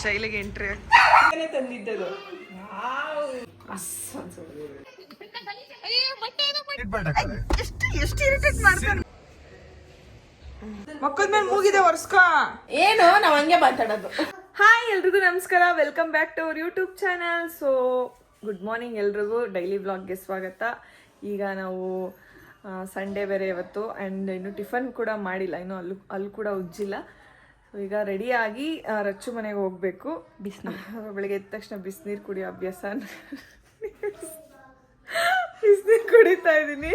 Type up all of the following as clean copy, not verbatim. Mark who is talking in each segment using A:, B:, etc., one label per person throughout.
A: ಚೈಲಿಗೆ entry ತಂದಿದ್ದದು ಎಷ್ಟು irritate ಮಾಡ್ತಾನೆ. ಮಕ್ಕಳ ಮೇಲೆ ಮೂಗಿದೆ ವರ್ಷಕ
B: ಏನು ನಾವ್ ಹಂಗೆ ಮಾತಾಡೋದು.
A: ಹಾಯ್ ಎಲ್ರಿಗೂ ನಮಸ್ಕಾರ, welcome back to our YouTube channel. So good morning ಎಲ್ರಿಗೂ, ಡೈಲಿ ವ್ಲಾಗ್ಗೆ ಸ್ವಾಗತ. ಈಗ ನಾವು ಸಂಡೇ ಬೇರೆ ಇವತ್ತು, ಆ್ಯಂಡ್ ಇನ್ನು ಟಿಫನ್ ಕೂಡ ಮಾಡಿಲ್ಲ, ಇನ್ನು ಅಲ್ಲಿ ಕೂಡ ಉಜ್ಜಿಲ್ಲ. ಸೊ ಈಗ ರೆಡಿಯಾಗಿ ರಚ್ಚು ಮನೆಗೆ ಹೋಗ್ಬೇಕು. ಬೆಳಿಗ್ಗೆ ಎದ್ದ ತಕ್ಷಣ ಬಿಸಿನೀರು ಕುಡಿಯೋ ಅಭ್ಯಾಸ, ಬಿಸಿನೀರು ಕುಡಿತಾ ಇದ್ದೀನಿ.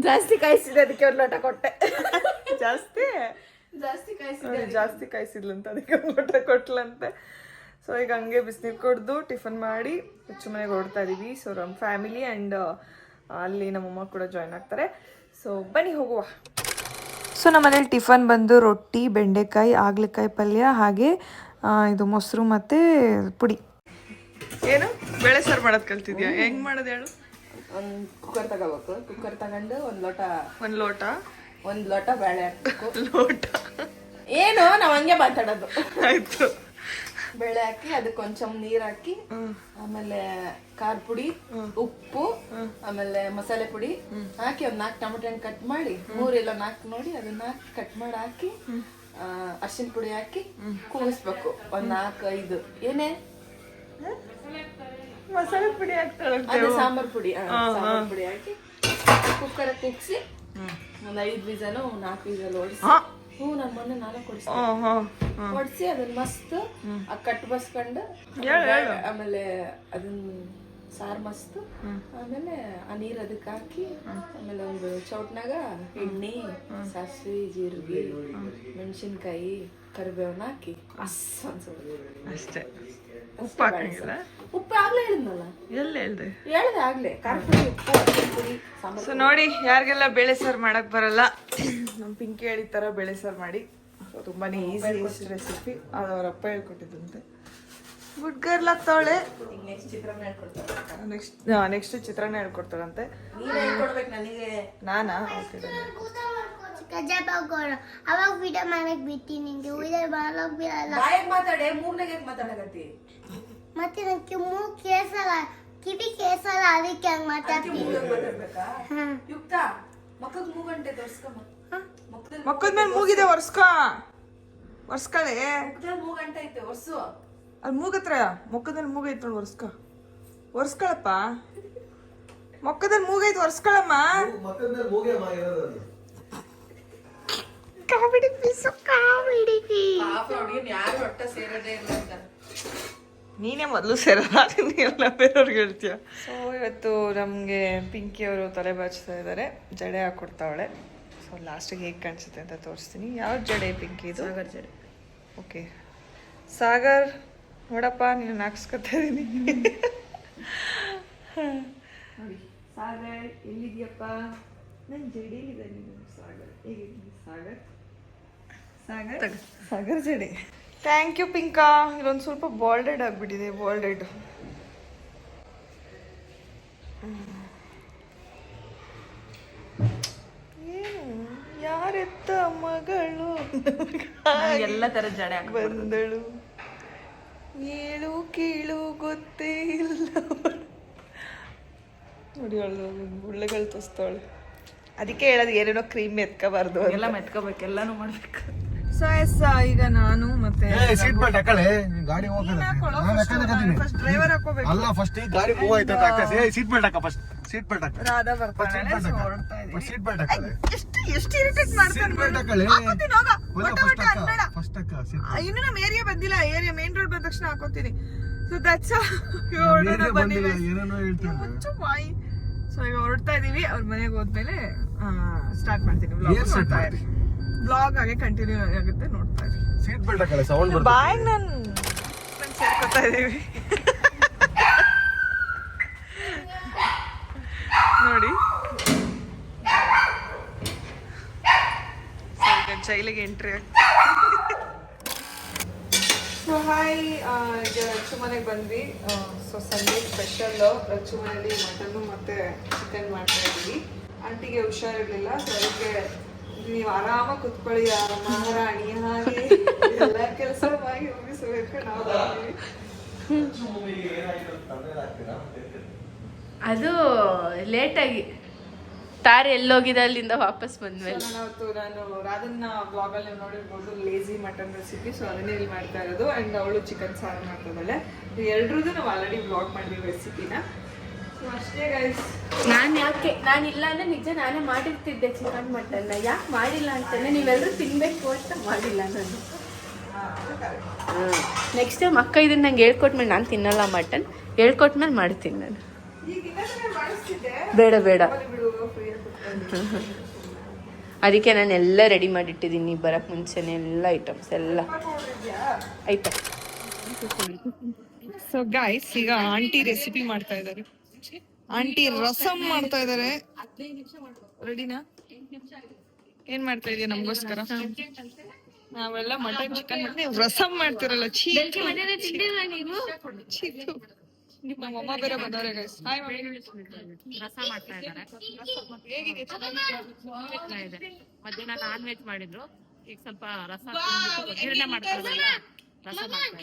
B: ಜಾಸ್ತಿ ಕಾಯಿಸಿದೆ, ಅದಕ್ಕೆ ಒಂದು ಲೋಟ ಕೊಟ್ಟೆ.
A: ಜಾಸ್ತಿ ಕಾಯಿಸಿದ್ಲಂತ, ಅದಕ್ಕೆ ಒಂದು ಲೋಟ ಕೊಟ್ಲಂತೆ. ಸೊ ಈಗ ಹಂಗೆ ಬಿಸಿನೀರು ಕುಡಿದು ಟಿಫನ್ ಮಾಡಿ ರಚ್ಚು ಮನೆಗೆ ಹೊರಡ್ತಾ ಇದೀವಿ. ಸೊ ನಮ್ಮ ಫ್ಯಾಮಿಲಿ ಆ್ಯಂಡ್ ಅಲ್ಲಿ ನಮ್ಮಮ್ಮ ಕೂಡ ಜಾಯ್ನ್ ಆಗ್ತಾರೆ. ಸೊ ಬನ್ನಿ ಹೋಗುವ. ಸೊ ನಮ್ಮನೇಲಿ ಟಿಫನ್ ಬಂದು ರೊಟ್ಟಿ, ಬೆಂಡೆಕಾಯಿ, ಹಾಗಲಕಾಯಿ ಪಲ್ಯ, ಹಾಗೆ ಇದು ಮೊಸರು ಮತ್ತು ಪುಡಿ. ಏನು ಬೇಳೆ ಸಾರು ಮಾಡೋದು ಕಲ್ತಿದ್ಯಾ? ಹೆಂಗೆ ಮಾಡೋದು ಹೇಳು?
B: ಒಂದು ಕುಕ್ಕರ್ ತಗೋಬೇಕು. ಕುಕ್ಕರ್ ತಗೊಂಡು ಒಂದು ಲೋಟ ಬೇಳೆ ಹಾಕ್ಬೇಕು.
A: ಲೋಟ
B: ಏನು ನಾವ್ ಹಂಗೆ ಮಾತಾಡೋದು.
A: ಆಯ್ತು.
B: ಬೇಳೆ ಹಾಕಿ ಅದಕ್ಕೆ ಕೊಂಚಮ್ ನೀರ್ ಹಾಕಿ, ಆಮೇಲೆ ಖಾರ ಪುಡಿ, ಉಪ್ಪು, ಆಮೇಲೆ ಮಸಾಲೆ ಪುಡಿ ಹಾಕಿ ಒಂದ್ 4 ಟೊಮೆಟೊ ಹಣ್ಣು ಕಟ್ ಮಾಡಿ, 3 ಇಲ್ಲ 4 ನೋಡಿ ಅದನ್ನ ಕಟ್ ಮಾಡಿ ಹಾಕಿ, ಅರ್ಶಿನ ಪುಡಿ ಹಾಕಿ ಕೂಗಿಸ್ಬೇಕು. ಒಂದ್ 4-5 ಏನೇ
A: ಮಸಾಲೆ ಪುಡಿ ಹಾಕ್ತಾಳೆ,
B: ಅದೇ ಸಾಂಬಾರ್ ಪುಡಿ ಹಾಕಿ ಕುಕ್ಕರ್ ಕುಗ್ಸಿ ಒಂದ್ 5 ವಿಸಲು 4 ವಿಸಲ್ ಓಡಿಸಿ. ನನ್ ಮೊನ್ನೆ 4 ಹೊಡ್ಸಿ ಅದನ್ನ ಮಸ್ತ್ ಕಟ್ ಬಸ್ಕೊಂಡು, ಆಮೇಲೆ ಅದನ್ನ ಸಾರು ಮಸ್ತ್, ಆಮೇಲೆ ಆ ನೀರ್ ಅದಕ್ಕೆ ಹಾಕಿ, ಆಮೇಲೆ ಒಂದು ಚೌಟ್ನಾಗ ಎಣ್ಣೆ, ಸಾಸಿವೆ, ಜೀರಿಗೆ, ಮೆಣಸಿನ್ಕಾಯಿ, ಕರಿಬೇವನ್ನ ಹಾಕಿ
A: ಅಷ್ಟೇ. ಉಪ್ಪು ಹಾಕಂಗಿಲ್ಲ?
B: ಉಪ್ಪು ಆಗ್ಲೇ ಹೇಳಿದ್ನಲ್ಲ.
A: ಎಲ್ಲಿ ಹೇಳ್ದೆ
B: ಆಗ್ಲೇ ಖಾರ ಪುಡಿ, ಉಪ್ಪು, ಅರ್ಶಿನ ಪುಡಿ, ಸಾಂಬಾರ್.
A: ಸೊ ನೋಡಿ, ಯಾರಿಗೆಲ್ಲ ಬೇಳೆ ಸಾರು ಮಾಡಕ್ ಬರಲ್ಲ, ನಮ್ಮ ಪಿಂಕಿ ಹೇಳಿದ ಥರ ಬೇಳೆ ಸಾರು ಮಾಡಿ. ಸೊ ತುಂಬಾನೇ ಈಸಿ ರೆಸಿಪಿ, ಅದು ಅವ್ರ ಅಪ್ಪ ಹೇಳ್ಕೊಟ್ಟಿದ್ದಂತೆ. ಗುಡ್ ಗರ್ಲ್ ಆಗ್ತಾವಳೆ.
B: ನೆಕ್ಸ್ಟ್ ಚಿತ್ರಾನ್ನ ಹೇಳ್ಕೊಡ್ತಾರೆ.
A: ನೆಕ್ಸ್ಟ್ ಚಿತ್ರಾನ್ನ ಹೇಳ್ಕೊಡ್ತಾಳಂತೆ.
B: ನನಗೆ
A: ನಾನಾ? ಓಕೆ.
C: ಅವಾಗ ವಿಡಿಯೋ ಮಾಡಕ್ ಬಿಟ್ಟಿ ನಿಂಗೆ ಮಾಡಕ್ ಬಿಡಲ್ಲ.
B: ಮಾತಾಡೆ, ಮೂರ್ನಾಗ ಮಾತಾಡಕತ್ತಿ.
C: ಮತ್ತೆ ನನ್ಗೆ ಮೂಗ್ ಕೇಸಲ್ಲ, ಕಿವಿ ಕೇಸಲ್ಲ, ಅದಕ್ಕೆ ಹಂಗ್ ಮಾತಾಡ್ತೀನಿ.
B: ಯುಕ್ತ ಮಕ್ಕಳಿಗೆ ಮೂಗಂಟೆ ತೋರ್ಸ್ಕಮ್ಮ.
A: ಮಕ್ಕಳ ಮೇಲೆ ಮೂಗಿದೆ ಒರ್ಸ್ಕಳೆ.
B: ಮೂಗಂಟೆ ಐತೆ ಒರ್ಸು.
A: ಅಲ್ಲಿ ಮೂಗತ್ರ ಮೊಕ್ಕದಲ್ಲಿ ಮೂಗೈತೆ ನೋಡಿ, ಒರ್ಸ್ಕೊಳಪ್ಪ. ಮೊಕ್ಕದಲ್ಲಿ ಮೂಗೈತೆ, ಒರ್ಸ್ಕೊಳಮ್ಮ. Comedy piece, comedy piece.
B: ಯಾರು ಒಟ್ಟ ಸೇರೋದೇ ಇಲ್ಲ ಅಂತ
A: ನೀನೇ ಮೊದಲು ಸೇರಲ್ಲ, ಎಲ್ಲ ಬೇರೆಯವ್ರಿಗೆ ಹೇಳ್ತೀಯ. ಸೊ ಇವತ್ತು ನಮಗೆ ಪಿಂಕಿ ಅವರು ತಲೆ ಬಾಚ್ತಾ ಇದ್ದಾರೆ, ಜಡೆ ಹಾಕ್ಕೊಡ್ತಾವಳೆ. ಸೊ ಲಾಸ್ಟಿಗೆ ಹೇಗೆ ಕಾಣಿಸುತ್ತೆ ಅಂತ ತೋರಿಸ್ತೀನಿ. ಯಾವ ಜಡೆ ಪಿಂಕಿ ಇದು? ಸಾಗರ್ ಜಡೆ. ಓಕೆ ಸಾಗರ್, ನೋಡಪ್ಪ ನೀನು ಹಾಕ್ಸ್ಕೊತಾ ಇದ್ದೀನಿ. ನೋಡಿ ಸಾಗರ್ ಎಲ್ಲಿದ್ಯಪ್ಪ? ನನ್ನ ಜಡೆಯಲ್ಲಿದೆ ನೀನು. ಸಾಗರ್ ಹೇಗಿದ್ದೀನಿ? ಸಾಗರ್ ಜಡೆ. ಥ್ಯಾಂಕ್ ಯು ಪಿಂಕಾ. ಇಲ್ಲೊಂದು ಸ್ವಲ್ಪ ಬಾಲ್ಡೆಡ್ ಆಗಿಬಿಟ್ಟಿದೆ, ಬಾಲ್ಡೆಡ್. ಏನು ಯಾರೆತ್ತ ಮಗಳು
B: ಎಲ್ಲ ತರ ಜಡೆ
A: ಬಂದಳು, ಏಳು ಕೀಳು ಗೊತ್ತೇ ಇಲ್ಲ. ನೋಡಿ ಅವಳು ಗುಳ್ಳೆಗಳು ತೋರಿಸ್ತಾವಳು. ಅದಕ್ಕೆ ಹೇಳೋದು ಏನೇನೋ ಕ್ರೀಮ್ ಎತ್ಕೋಬಾರ್ದು,
B: ಎಲ್ಲ ಮೆತ್ಕೋಬೇಕು, ಎಲ್ಲಾನು ಮಾಡ್ಬೇಕು.
A: ಸೊ ಎಸ್, ಈಗ ನಾನು ಮತ್ತೆ
D: ಸೀಟ್ ಬೆಲ್ಟ್ ಹಾಕಳೆ, ಗಾಡಿ
A: ಫಸ್ಟ್ ಡ್ರೈವರ್ ಹಾಕೋಬೇಕು.
D: ಅಲ್ಲ, ಫಸ್ಟ್ ಈ ಗಾಡಿ ಮೂವ್ ಆಯ್ತು ಅಂತ ಸೀಟ್ ಬೆಲ್ಟ್ ಹಾಕ. ಫಸ್ಟ್ ಸೀಟ್ ಬೆಲ್ಟ್ ಹಾಕ.
A: ರಾಧಾ ಬರ್ತಾಳೆ, ಹೊರಡ್ತಾ ಇದೀವಿ.
D: ಸೀಟ್ ಬೆಲ್ಟ್ ಹಾಕಳೆ.
A: ಎಷ್ಟು ಇರಿಟೇಟ್ ಮಾಡ್ತಾನೆ.
D: Seat belt ಹಾಕಳೆ. ಫಸ್ಟ್ ಹಾಕ.
A: ಇನ್ನು ನಮ್ಮ ಏರಿಯಾ ಬಂದಿಲ್ಲ, ಏರಿಯಾ ಮೇನ್ ರೋಡ್ ಬಂದ ತಕ್ಷಣ ಹಾಕೋತೀನಿ. ಸೊ ದಟ್ಸ್
D: ಬಂದಿಲ್ಲ, ಏನೇನೋ ಹೇಳ್ತೀನಿ.
A: ಮುಚ್ಚು ಬಾಯಿ. ಸೊ ಈಗ ಹೊರಡ್ತಾ ಇದೀವಿ. ಅವ್ರ ಮನೆಗೆ ಹೋದ್ಮೇಲೆ ಸ್ಟಾರ್ಟ್ ಮಾಡ್ತೀನಿ ಬ್ಲಾಗ್. ಹಾಗೆ ಕಂಟಿನ್ಯೂ ಆಗುತ್ತೆ, ನೋಡ್ತಾ ಇರಿ.
D: ಸೀಟ್ ಬೆಲ್ಟ್ ಹಾಕಳೆ, ಸೌಂಡ್ ಬರುತ್ತೆ.
A: ಬಾಯ್ ನಾನು ಸೇರ್ಕೊತಾ ಇದೀವಿ ನೋಡಿ. ಜೈಲಿಗೆ ಎಂಟ್ರಿ. ಸೊ ಹಾಯ್, ಈಗ ರಚ್ಚು ಮನೆಗೆ ಬಂದ್ವಿ. ಸೊ ಸಂಡೇ ಸ್ಪೆಷಲ್ ರಚ್ಚು ಮನೆಯಲ್ಲಿ ಮಟನ್ನು ಮತ್ತು ಚಿಕನ್ ಮಾಡ್ತಾ ಇದ್ವಿ. ಆಂಟಿಗೆ ಹುಷಾರಿರಲಿಲ್ಲ, ಸೊ ಅದಕ್ಕೆ ನೀವು ಆರಾಮಾಗಿ ಕುತ್ಕೊಳ್ಳಿ, ಮಹಾರಾಣಿ ಹಾಗೆ ಎಲ್ಲ ಕೆಲಸ ಮಾಡಿ ಮುಗಿಸ್ಬೇಕು ನಾವು.
B: ಅದು ಲೇಟಾಗಿ ತಾರ ಎಲ್ಲೋಗಿದೆ ಅಲ್ಲಿಂದ ವಾಪಸ್ ಬಂದ್ಮೇಲೆ.
A: ನಾನು ರಾಧನ್ನ ಬ್ಲಾಗಲ್ಲಿ ನೋಡಿರ್ಬೋದು, ಲೇಜಿ ಮಟನ್ ರೆಸಿಪಿ. ಸೊ ಅದನ್ನೇ ಇಲ್ಲಿ ಮಾಡ್ತಾ ಇರೋದು. ಆ್ಯಂಡ್ ಅವಳು ಚಿಕನ್ ಸಾರು ಮಾಡ್ತಿದ್ದಾಳೆ. ಎರಡರದ್ದು ನಾವು ಆಲ್ರೆಡಿ ಬ್ಲಾಗ್ ಮಾಡಿದ್ವಿ ರೆಸಿಪಿನ. ಸೊ ಅಷ್ಟೇ ಗೈಸ್.
B: ನಾನಿಲ್ಲ ಅಂದ್ರೆ ನಿಜ ನಾನೇ ಮಾಡಿರ್ತಿದ್ದೆ ಚಿಕನ್ ಮಟನ್ನ. ಯಾಕೆ ಮಾಡಿಲ್ಲ ಅಂತಾನೆ, ನೀವೆಲ್ಲರೂ ತಿನ್ಬೇಕು ಅಂತ ಮಾಡಿಲ್ಲ ನಾನು. ನೆಕ್ಸ್ಟ್ ಟೈಮ್ ಅಕ್ಕ ಇದನ್ನ ನಂಗೆ ಹೇಳ್ಕೊಟ್ಮೇಲೆ ನಾನು ತಿನ್ನಲ್ಲ ಮಟನ್, ಹೇಳ್ಕೊಟ್ಮೇಲೆ ಮಾಡ್ತೀನಿ ನಾನು. ಬೇಡ ಬೇಡ, ಅದಕ್ಕೆ ನಾನು ಎಲ್ಲ ರೆಡಿ ಮಾಡಿಟ್ಟಿದ್ದೀನಿ ಬರಕ್ಕೆ ಮುಂಚೆನೆ, ಎಲ್ಲ ಐಟಮ್ಸ್ ಎಲ್ಲ ಆಯ್ತಾ.
A: ಸೊ ಗೈಸ್, ಈಗ ಆಂಟಿ ರೆಸಿಪಿ ಮಾಡ್ತಾ ಇದ್ದಾರೆ. ಆಂಟಿ ರಸಂ ಮಾಡ್ತಾ ಇದ್ದಾರೆ. ರೆಡಿನಾ? ಏನ್ ಮಾಡ್ತಾ ಇದೀಯ ನಮಗೋಸ್ಕರ? ನಾವೆಲ್ಲ ಮಟನ್ ಚಿಕನ್ ಮಾಡಿ ರಸಂ ಮಾಡ್ತಿರಲ್ಲ. ನಿಮ್ಮ ಅಮ್ಮ ಬೇರೆ ಬಂದವ್ರೆ ಗೈಸ್. Hi mummy.
E: ರಸ ಮಾಡ್ತಾ ಇದ್ದಾರೆ.
A: ಹೇಗಿದೆ?
E: ಮಧ್ಯಾಹ್ನ ನಾನ್ ವೆಜ್ ಮಾಡಿದ್ರು, ಈಗ ಸ್ವಲ್ಪ ರಸ ಒಗ್ಗರಣೆ ಮಾಡ್ತಾರಲ್ಲ, ರಸ ಮಾಡ್ತಾ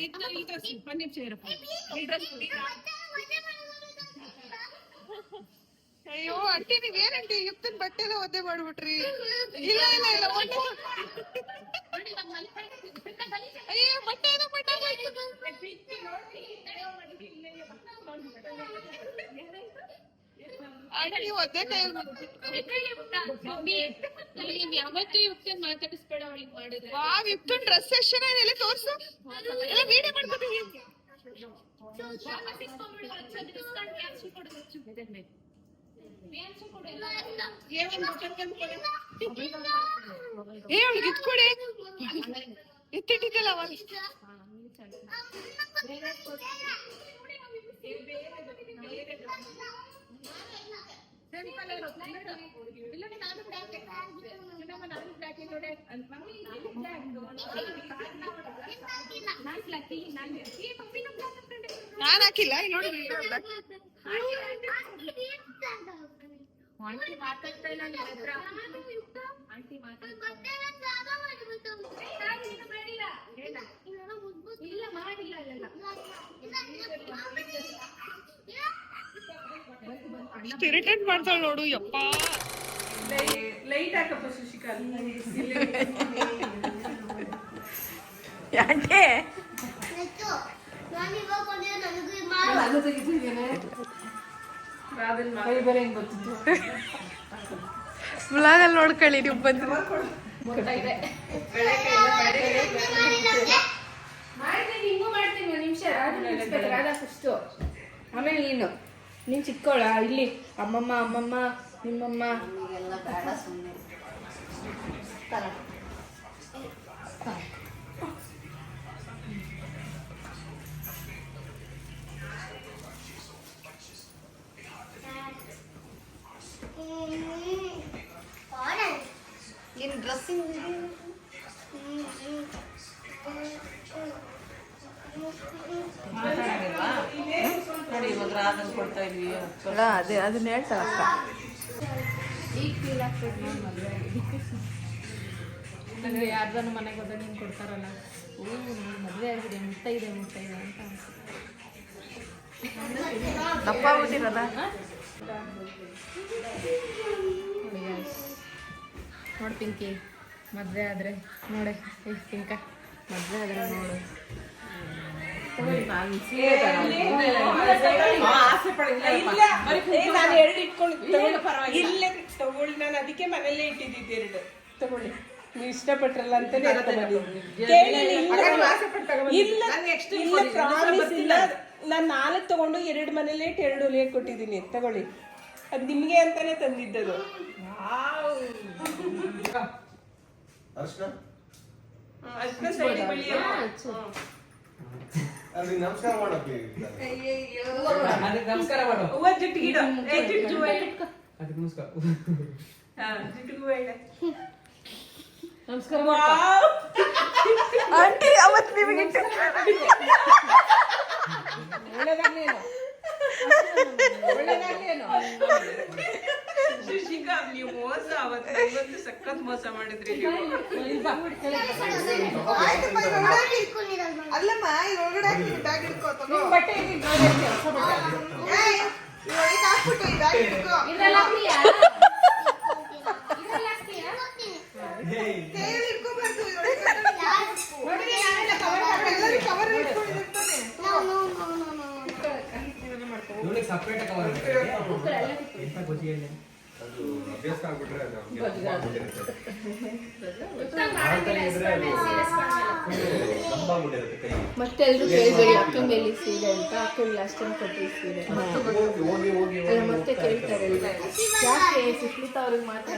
A: ಅಯ್ಯೋ ಆಂಟಿ, ನೀವೇನಂಟಿ ಇಪ್ಪತ್ತಿನ ಬಟ್ಟೆ ಎಲ್ಲ ಒದ್ದೆ ಮಾಡ್ಬಿಟ್ರಿ. ಇಲ್ಲ ಇಲ್ಲ ಇಲ್ಲ, ಅಯ್ಯೋ ಬಟ್ಟೆ ಎಲ್ಲ ಆಂಟಿ ಒದ್ದೆ ಕೈಯಲ್ಲಿ
E: ಯಾವತ್ತೂ ಯುಕ್ತನ್ ಮಾತಾಡಿಸ್ಬೇಡ ಅವಳಿಗೆ ಮಾಡಿದ್ರೆ.
A: ವಾವ್, ಇಪ್ತನ್ ಡ್ರೆಸ್ ಎಷ್ಟು ಚೆನ್ನಾಗಿದೆ ತೋರ್ಸು. ಎಲ್ಲ ವಿಡಿಯೋ ಮಾಡ್ಕೊತೀವಿ. ಏ ಅವಳಿಗೆ ಇದ್ ಕೊಡಿ, ಎತ್ತಿಟ್ಟಿದ್ದಲ್ಲ ಅವಾಗ. ನಾನ್ ಹಾಕಿಲ್ಲ, ನೋಡಿ
E: ಆಂಟಿ ಮಾತಾಡ್ತಾ ಇಲ್ಲ ನಿನ್ನ ಹತ್ರ. ಆಂಟಿ ಇಲ್ಲ ಮಾಡಿಲ್ಲ ಅಲ್ಲೆಲ್ಲ.
A: ಇರಿಟೇಟ್ ಮಾಡ್ತಾಳೆ ನೋಡು. ಯಪ್ಪ,
B: ಲೈಟ್ ಹಾಕಪ್ಪ ಶಶಿಕಾಲ್.
A: ಯಾಕೆ ಬ್ಲಾಗಲ್ಲಿ ನೋಡ್ಕೊಳ್ಳಿ ನೀವು ಬಂದು.
B: ಮಾಡ್ತೀನಿ, ಹಿಂಗೂ ಮಾಡ್ತೀನಿ. ಒಂದು ನಿಮಿಷ ರಾಧಾ ಫಸ್ಟು, ಆಮೇಲೆ ನೀನು ಚಿಕ್ಕೋಳ. ಇಲ್ಲಿ ಅಮ್ಮಮ್ಮ ಅಮ್ಮಮ್ಮ ನಿಮ್ಮಮ್ಮ
C: ಏನು ಡ್ರೆಸ್ಸಿಂಗ್
B: ಅದೇ ಅದನ್ನ ಹೇಳ್ತಾರ ಅಕ್ಕ.
E: ನನಗೆ ಯಾರ್ದಾನು ಮನೆಗೆ ಹೋದಾಗ ಹಿಂಗೆ ಕೊಡ್ತಾರಲ್ಲ, ಮದುವೆ ಆಗಿದೆ, ಮುಟ್ಟ ಇದೆ ಅಂತ
B: ದಪ್ಪ ಆಗ್ಬಿಟ್ಟಿರೋದ.
E: ನೋಡಿ ಪಿಂಕಿ, ಮದುವೆ ಆದರೆ ನೋಡೆ ಪಿಂಕ, ಮದುವೆ ಆದರೆ ನೋಡು.
F: ನಾನು ಅದಕ್ಕೆ ಮನೇಲೆ ಇಟ್ಟಿದ್ದಿದ್ದೆ ಎರಡು. ತಗೊಳ್ಳಿ, ನೀವು ಇಷ್ಟಪಟ್ರಲ್ಲ ಅಂತಾನೆ ನಾನು 4 ತಗೊಂಡು 2 ಮನೇಲೆ ಇಟ್ಟು 2 ಹೊಲಿಯಕ್ಕೆ ಕೊಟ್ಟಿದ್ದೀನಿ. ತಗೊಳ್ಳಿ, ಅದು ನಿಮ್ಗೆ ಅಂತಾನೆ ತಂದಿದ್ದದು.
D: ನಮಸ್ಕಾರ
A: ಆಂಟಿ ಅವತ್ತು ನಿಮಗೆ
F: ಶಶಿಕಾ ನೀವು ಮೋಸ ಅವತ್ತು ಸಖತ್ ಮೋಸ ಮಾಡಿದ್ರಿ ನೀವು.
A: ಅಲ್ಲಮ್ಮ ಒಳಗಡೆ ಬ್ಯಾಗ್ ಹಿಡ್ಕೋ ತಗೋ
F: ಬಟ್ಟೆ ಇಲ್ಲಿ ನೋಡಿ ಕೆಲಸ ಬಟ್ಟೆ.
A: ಹಾಕ್ಬಿಟ್ಟು ಈ ಬ್ಯಾಗ್ ಹಿಡ್ಕೋ ಕೈಯಲ್ಲಿ ಹಿಡ್ಕೋಬಾರ್ದು ಕವರ್ ಹಿಡ್ಕೊಂಡಿರ್ತಾನೆ
G: ಸಪ್ರೇಟ್ ಕವರ್ ಎಂತ ಗೊತ್ತಿಲ್ಲ ಅದು ಅಭ್ಯಾಸ ಆಗ್ಬಿಟ್ರೆ ಅದು
B: ಮತ್ತೆ ಎಲ್ರು ಕೇಳ್ಬೇಡಿ ಅಕ್ಕನ ಮೇಲೆ ಸೀರೆ ಅಂತ ಅಕ್ಕನ ಲಾಸ್ಟ್ ಟೈಮ್ ಕೊಟ್ಟಿದ್ದ ಸೀರೆ ಅಲ್ಲ ಮತ್ತೆ ಕೇಳ್ತಾರೆ ಎಲ್ರು. ಯಾಕೆ ಸುಷ್ಮಿತಾ ಅವ್ರಿಗೆ ಮಾತ್ರ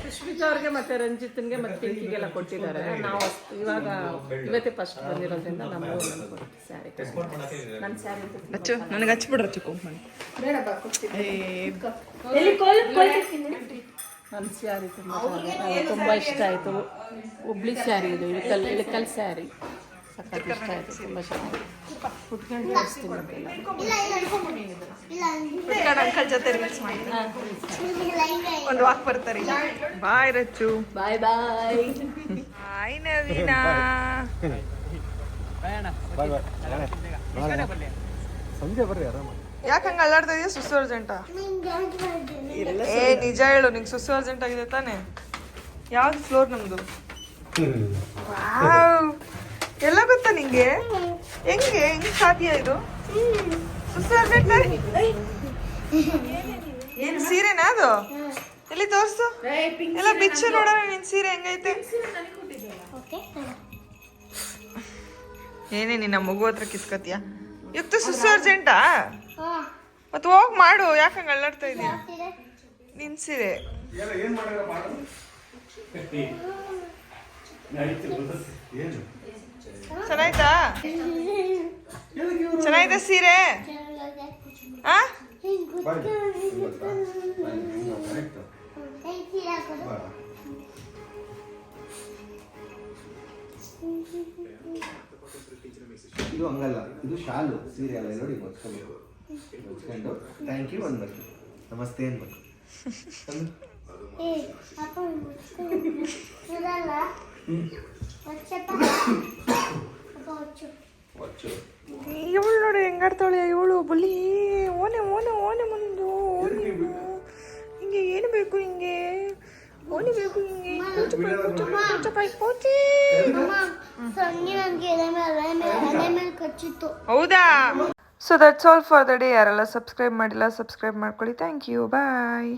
B: ಸುಷ್ಮಿತಾ ಅವ್ರಿಗೆ ಮತ್ತೆ ರಂಜಿತ್ಗೆ ಮತ್ತೆ ಪಿಂಕಿಗೆಲ್ಲ ಕೊಟ್ಟಿದ್ದಾರೆ. ನಾವು ಇವಾಗ ಇವತ್ತೇ ಫಸ್ಟ್ ಬಂದಿರೋದ್ರಿಂದ ನಮಗೂ ಸ್ಯಾರಿ ನನ್ನ ಸ್ಯಾರಿ
A: ನನಗೆ ಹಚ್ಬಿಡ್ರ ಚಿಕ್ಕ
B: ಬೇಡ ಬಾ ನನ್ನ ಸ್ಯಾರಿ ತುಂಬ ಇಷ್ಟ ಆಯಿತು. ಹುಬ್ಳಿ ಸ್ಯಾರಿ ಇದು ಇಳಕಲ್ ಸ್ಯಾರಿ ಸಖತ್ ಇಷ್ಟ ಆಯಿತು, ತುಂಬ ಚೆನ್ನಾಗಿ ಉಟ್ಕೊಂಡು ಕಳಿಸ್ತೀನಿ
A: ಅಂಕಲ್ ಜೊತೆ ರೀಲ್ಸ್ ಮಾಡಿ ಒಂದು ವಾಕ್ ಬರ್ತಾರೆ. ಬಾಯ್ ರಚ್ಚು.
B: ಬಾಯ್ ಬಾಯ್.
A: ಬಾಯ್ ನವೀನಾ.
D: ಸಂಜೆ ಬರ್ರಿ ಆರಾಮ.
A: ಯಾಕೆ ಹಂಗೆ ಅಲ್ಲಾಡ್ತಾ ಇದೆಯಾ? ಸುಸ್ಸು ಅರ್ಜೆಂಟಾ? ಏ ನಿಜ ಹೇಳು, ನಿಂಗೆ ಸುಸ್ಸು ಅರ್ಜೆಂಟ್ ಆಗಿದೆ ತಾನೆ? ಯಾವ್ದು ಫ್ಲೋರ್ ನಮ್ದು? ವಾವ್, ಎಲ್ಲ ಗೊತ್ತಾ ನಿಂಗೆ? ಹೆಂಗೆ ಸಾಧ್ಯ ಇದು? ಸುಸ್ಸು ಅರ್ಜೆಂಟ್ ಏನ್ ಸೀರೆನಾ ಅದು? ಎಲ್ಲಿ ತೋರ್ಸು, ಎಲ್ಲ ಬಿಚ್ಚು ನೋಡೋಣ ನಿನ್ ಸೀರೆ ಹೆಂಗೈತೆ. ಏನೇ ನಿನ್ನ ಮಗು ಹತ್ರ ಕಿಸ್ಕತಿಯಾ? ಇವತ್ತು ಸುಸ್ಸು ಅರ್ಜೆಂಟಾ? ಮತ್ತೆ ಹೋಗ್ ಮಾಡು, ಯಾಕೆ ಹಂಗೆ ಅಲ್ಲಾಡ್ತಾ ಇದೀಯ? ನಿನ್ ಸೀರೆ ಚೆನ್ನಾಯ್ತಾ? ಚೆನ್ನಾಯ್ತಾ ಸೀರೆ? ಆ
G: ಇದು ಹಂಗಲ್ಲ, ಇದು ಶಾಲು ಸೀರೆ ಅಲ್ಲ ನೋಡಿ. ಹೊಚ್ಕೊಂಡು ಥ್ಯಾಂಕ್ ಯು ಅನ್ಬೇಕು, ನಮಸ್ತೆ ಅನ್ಬೇಕು.
A: ಇವಳು ನೋಡಿ ಹೆಂಗಾಡ್ತಾಳೆ ಇವಳು. ಬಲಿ ಓನೆ ಓನೆ ಓನೆ ಮುಂದು ಹಿಂಗೆ ಏನು ಬೇಕು ಹಿಂಗೆ ಓನೆ ಬೇಕು ಹಿಂಗೆ ಹೌದಾ? So that's all for the day. ಯಾರೆಲ್ಲ ಸಬ್ಸ್ಕ್ರೈಬ್ ಮಾಡಿಲ್ಲ ಸಬ್ಸ್ಕ್ರೈಬ್ ಮಾಡ್ಕೊಳ್ಳಿ. Thank you, bye.